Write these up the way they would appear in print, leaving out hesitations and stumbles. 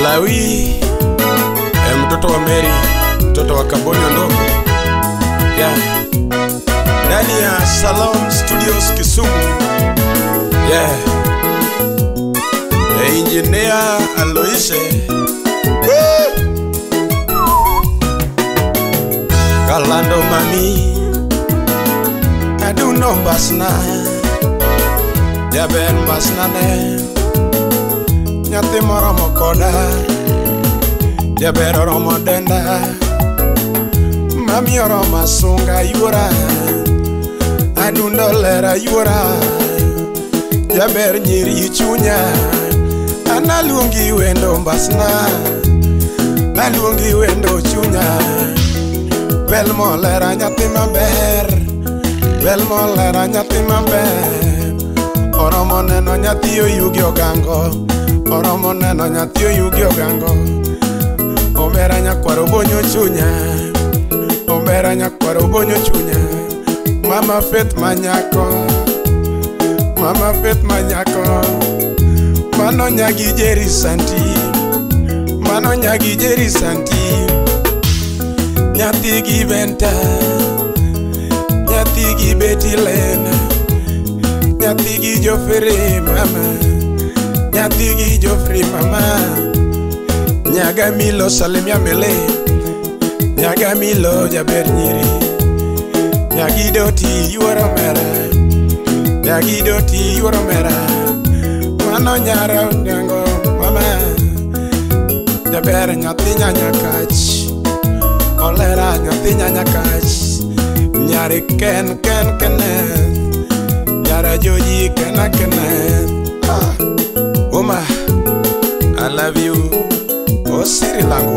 Lawi mtoto wa Mary, mtoto wa Kabonyo ndogo. Yeah. Ndani ya Salom Studios Kisumu. Yeah. Engineer Aloise. Kalando mami Aduno mbasna Jaber mbasna ne Nyati moromo koda Jaber oromo denda Mami oromo sunga yura Adundo lera yura Jaber nyiri chunya Analungi wendo mbasna Analungi wendo chunya Belmo lera nyati maber Belmo lera nyati maber Oromo neno nyati oyugi ogango Oromo neno nyati oyugi ogango Omera nyakwaro bonyo chunya Omera nyakwaro bonyo chunya Mama Faith manyako Mama Faith manyako Mano nyagi jeri santi Mano nyagi jeri santi Nyati gi benta Nyati gi beti lena Nyati gi jofre mama Nyati gi jofre mama Nyaga milo salemia mele Nyaga milo jaber nyiri Nyagi doti yuara mera Nyagi doti yuara mera Mano nyara nyango mama Jaber nyati nyanya kach Olera nyati nyanya kach Nyari ken Nyara joji kena Uma, I love you Oh siri langu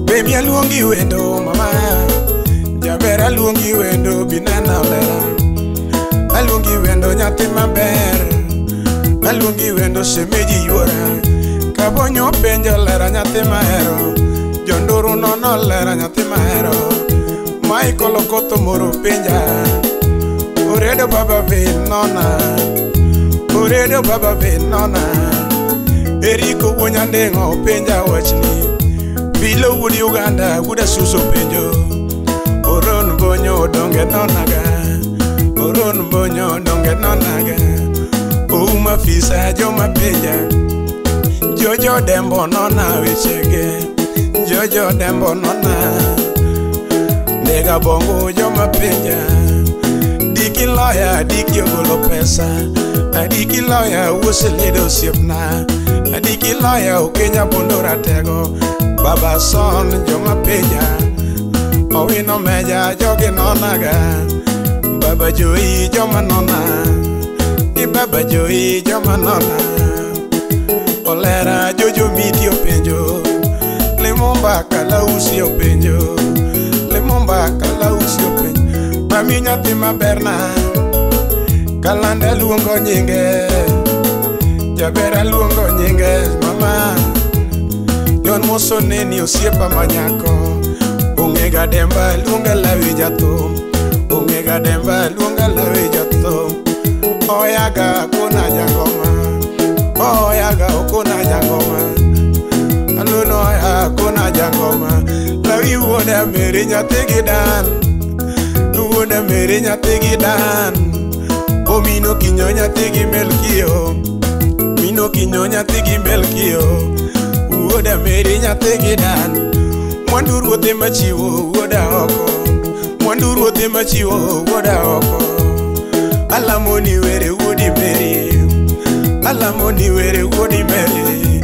Baby aluongi wendo mama Jaber aluongi wendo binana olera Aluongi wendo nyati maber Aluongi wendo semeji yuora Kabonyo penjo lera nyati mahero Jonduru nono lera nyati mahero Michael Okoto moro penja Oredo baba ve nona Oredo baba ve nona Eriko Wonyandengo penja wachni Bilo wudi Uganda wuda suso penjo Oron bonyo donge nonaga Oron bonyo donge nonaga Uma fisa joma penja Jojo dembo nona wechege Jojo dembo nona Nega bongo joma penja Diki lawyer diki ogolo pesa Diki lawyer useledo siepna Diki lawyer ukenya bondora tego Baba son joma penja Owino meja jogi nonaga Baba joi joma nona Baba joi joma nona Olera jojo miti openjo Lemomba kala usi openjo Lemomba kala usi openjo Mami nyati maberna Kalanda luongo nyinge Jabera luongo nyinge Mama Yon moso neni osiepa manyako Ongega demba luonga lawi jatom Ongega demba luonga lawi jatom Oyaga kuna jangoma Oyaga kuna jangoma Aluno oyaga kuna jangoma Lawi woda Mary nyati gidan Woda Mary nyati gidan O mino kinyo nyati gi Melkio Mino kinyo nyati gi Melkio Woda Mary nyati gidan Mwandu ruote machiwo woda oko Mwandu ruote machiwo woda oko Alamoni were wodi Mary Alamoni were wodi Mary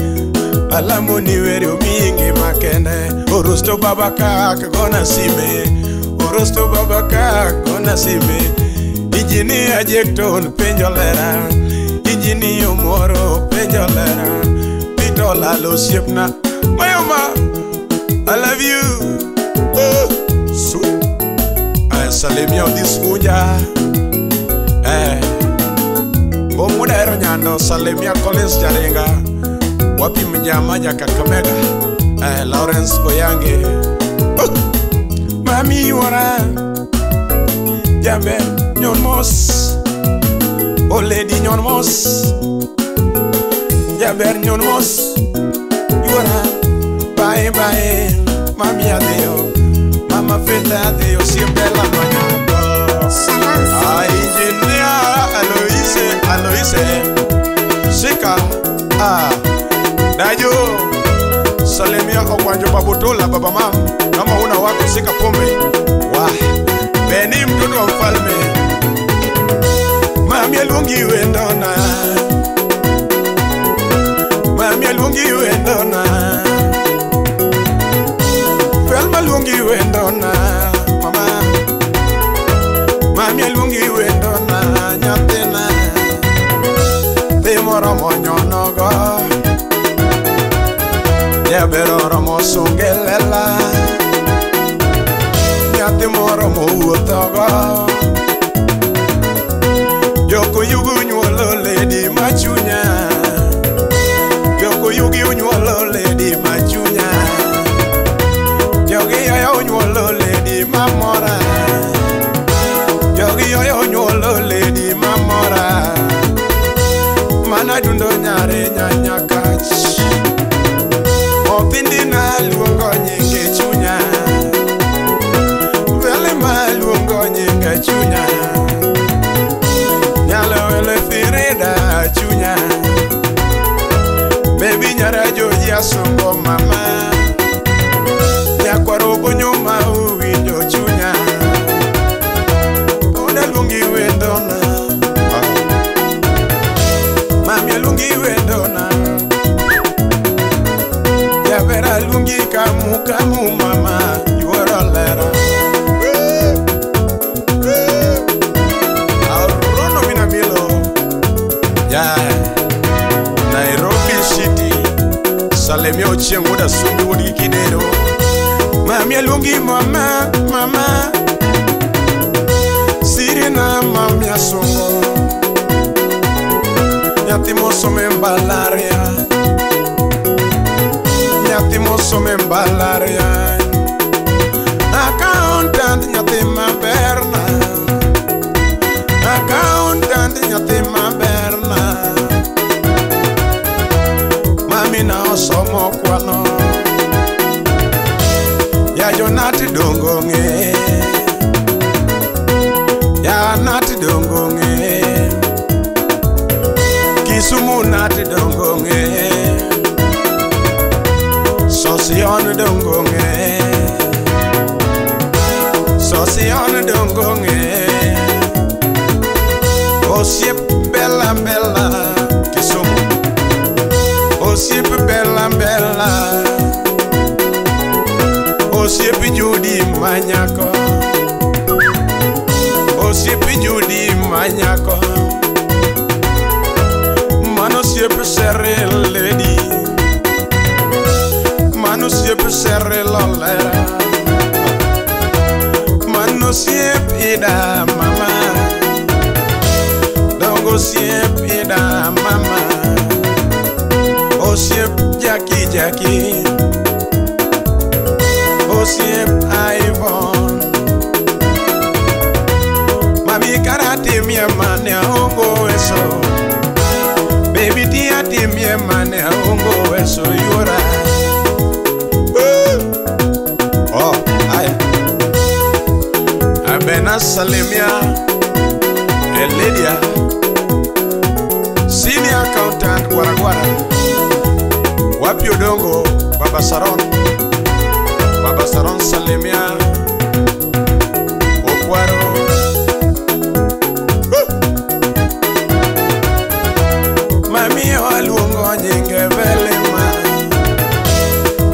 Alamoni were ominge makende Orosto babakak gona sime Orosto babakak gona sime Injini ajekton penjolera Injini omoro penjolera Pito lalo siepna Mayoma I love you So Salemia odiskunja Bomudero nyano Salemia Collins Jarenga Wapi mnyama jaka Kakamega Lawrence Koyange Mami wara Jabe nyon mos Ole di nyon mos Jaber nyon mos Yuara Bye bye Mami adeo Mama feta adeo Siempre la mañana Ay ingenia Aloise Sika Dayo Salemia okwanjo babutola baba mam Kama una wako sika pombe Wah Beni mtoto wa mfalme Mami alungi wendona Mami alungi wendona Felma alungi wendona Mama Mami alungi wendona Nyatena Temoro monyonogo Yabero romo sungelela Nyate moro mo uotogo Yoko yugu nyuolo lady machunya Yoko yugi nyuolo lady machunya Yogi yoyo nyuolo lady mamora Yogi yoyo nyuolo lady mamora Mana dundo nyare nyanya kach Opindi na luongo nyinge chunya Vele ma luongo nyinge chunya Nyalo ele firida chunya Baby nyara joji asongo mama Nyakwaro kunyuma uwinjo chunya Una lungi wendona Mami lungi wendona Vera lungi kamu mama You are a letter Arono minamilo Yeah Nairobi City Salemia ochengu da sumbi wadi kidero Mami lungi mama Sirina mami asongo Nyatimoso membalaria Nyatimoso membalaria Accountant nyatima berna Accountant nyatima berna Mami na osomo kwano Ya Jonati dongonge Ya nati dongonge Kisumu nati dongonge Sosion dongonge Sosion dongonge Osiep bella bella Kisumu Osiep bella bella Osiep judi manyako Osiep judi manyako Mano siep serre lady Mano siep serre lolera Mano siep ida mama Dongo siep ida mama O siep jaki O siep Ivon Mami karate mia mane ongo eso Baby tia timie mane ongo eso yura Abena Salemia Elidia Senior Accountant Guaraguara Wapi Odongo Baba Saron Salemia Okwaro Mami alungo nyinge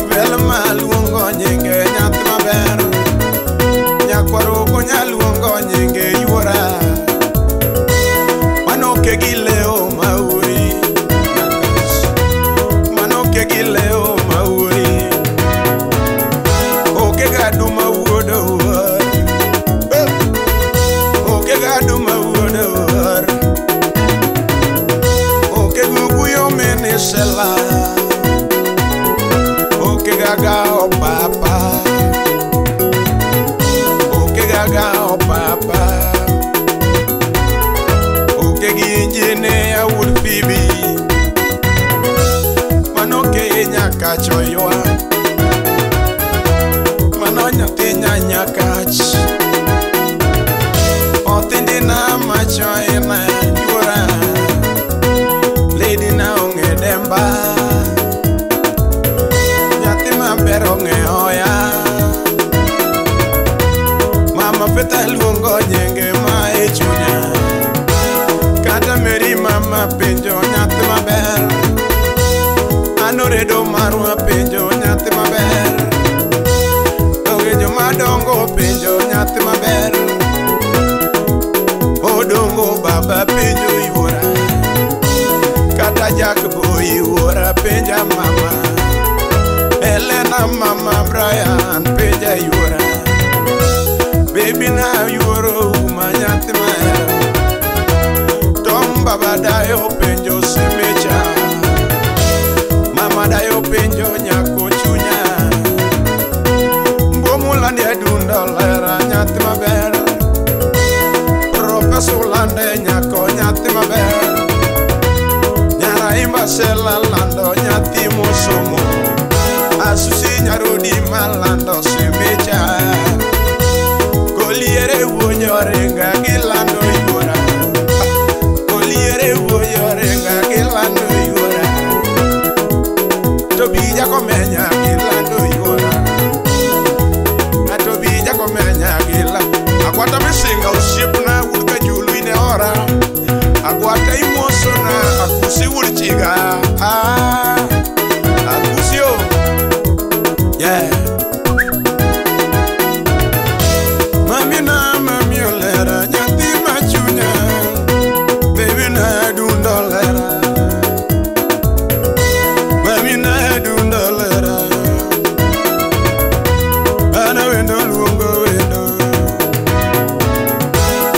Velma alungo nyinge nyatma ber Nyakwaro kunyalungo nyinge yura Manoke gileo mauri Manoke gileo mauri Oke gadu mawuodo Oke gadu mawuodo Oke guguyo menesela Oke gaga o papa Oke gaga o papa Oke kacho ywa mano nyathi nyanyakach othindi na macho ina yuora lady na onge demba nyathi maber onge oya mama peta luongo nyenge ma e chunya kata meri mama penjo nyathi maber anoredo marwa penjo nyathi maber ogejo madongo penjo nyathi maber odongo baba penjo yuora kata jak boy yuora penja mama Elena mama Brian penja yuora baby na yuoro ma nyathi maber Tom baba dayo penjo semecha mama dayo penjo nyako chunya mbomula ndi adunda lera nyathi maber professor lande nyako nyathi maber nyara imba sela lando nyathi mosomo asusi nyarodi malando semecha koliere wonyorenga gilando yuora koliere wonyorenga gilando yuora Tobija komenya gilando yuora Tobija komenya gila Akwata misinga usipuna ulka julu ine ora Akwata imoso na akusi ulichiga Akusio Yeah Mami na mami olera nyathi machunya Baby na dundolera Mami na dundolera Ana wendo luongo wendo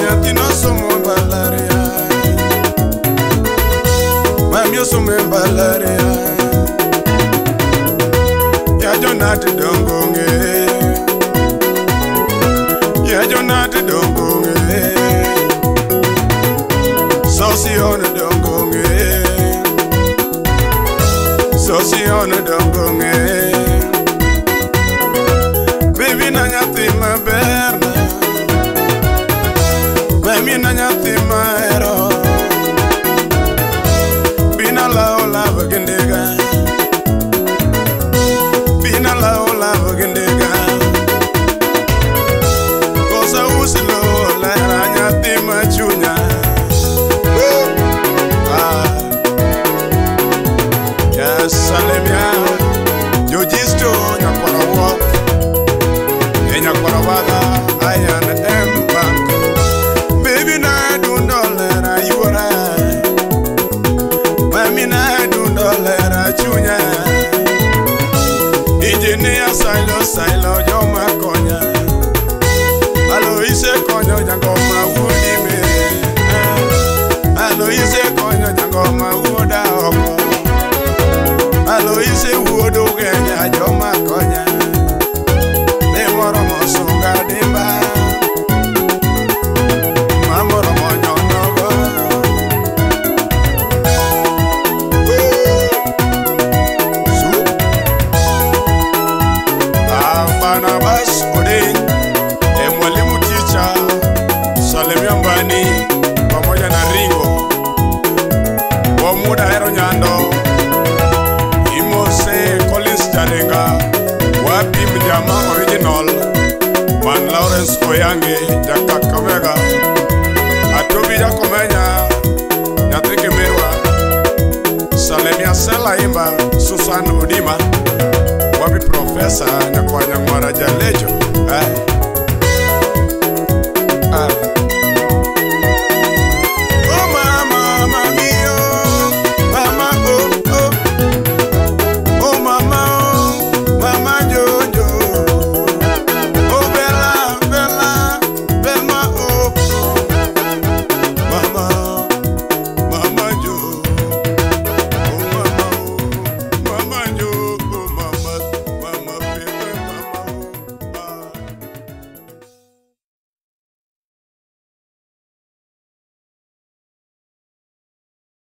Nyathi no somo mbalaria Mami osomo mbalaria Ya Jonathan dongonge Ya Jonathan dongonge Sosione dongonge Sosione dongonge Baby na nyathi maber Baby na nyathi mahero Bina lao lava gendega Bina lao lava gendega Kosa usilo lera nyathi machunya Yes, salemia Jojisto nyakwara wok Nyakwara waga Ayan embank Baby na dundolera yuora Mami na dundolera chunya Engineer silo joma konya Aloise konyo jangoma udime Aloise konyo jangoma uda oko Aloise uodo genya joma konya Nemoro mosunga dimba Mamoro monyonogo Barnabas Oding mwalimu teacher Salemia Mbani pamoja na Ringo wa muda hero nyando Imose Collins Jalenga wapi mjama original Man Lawrence Oyange Jaka Kamega Atobija komenya Nyathike Mirwa Salemia Sela Imba Susan Odima Wapi Professor Nyakwanya Mwara Jalejo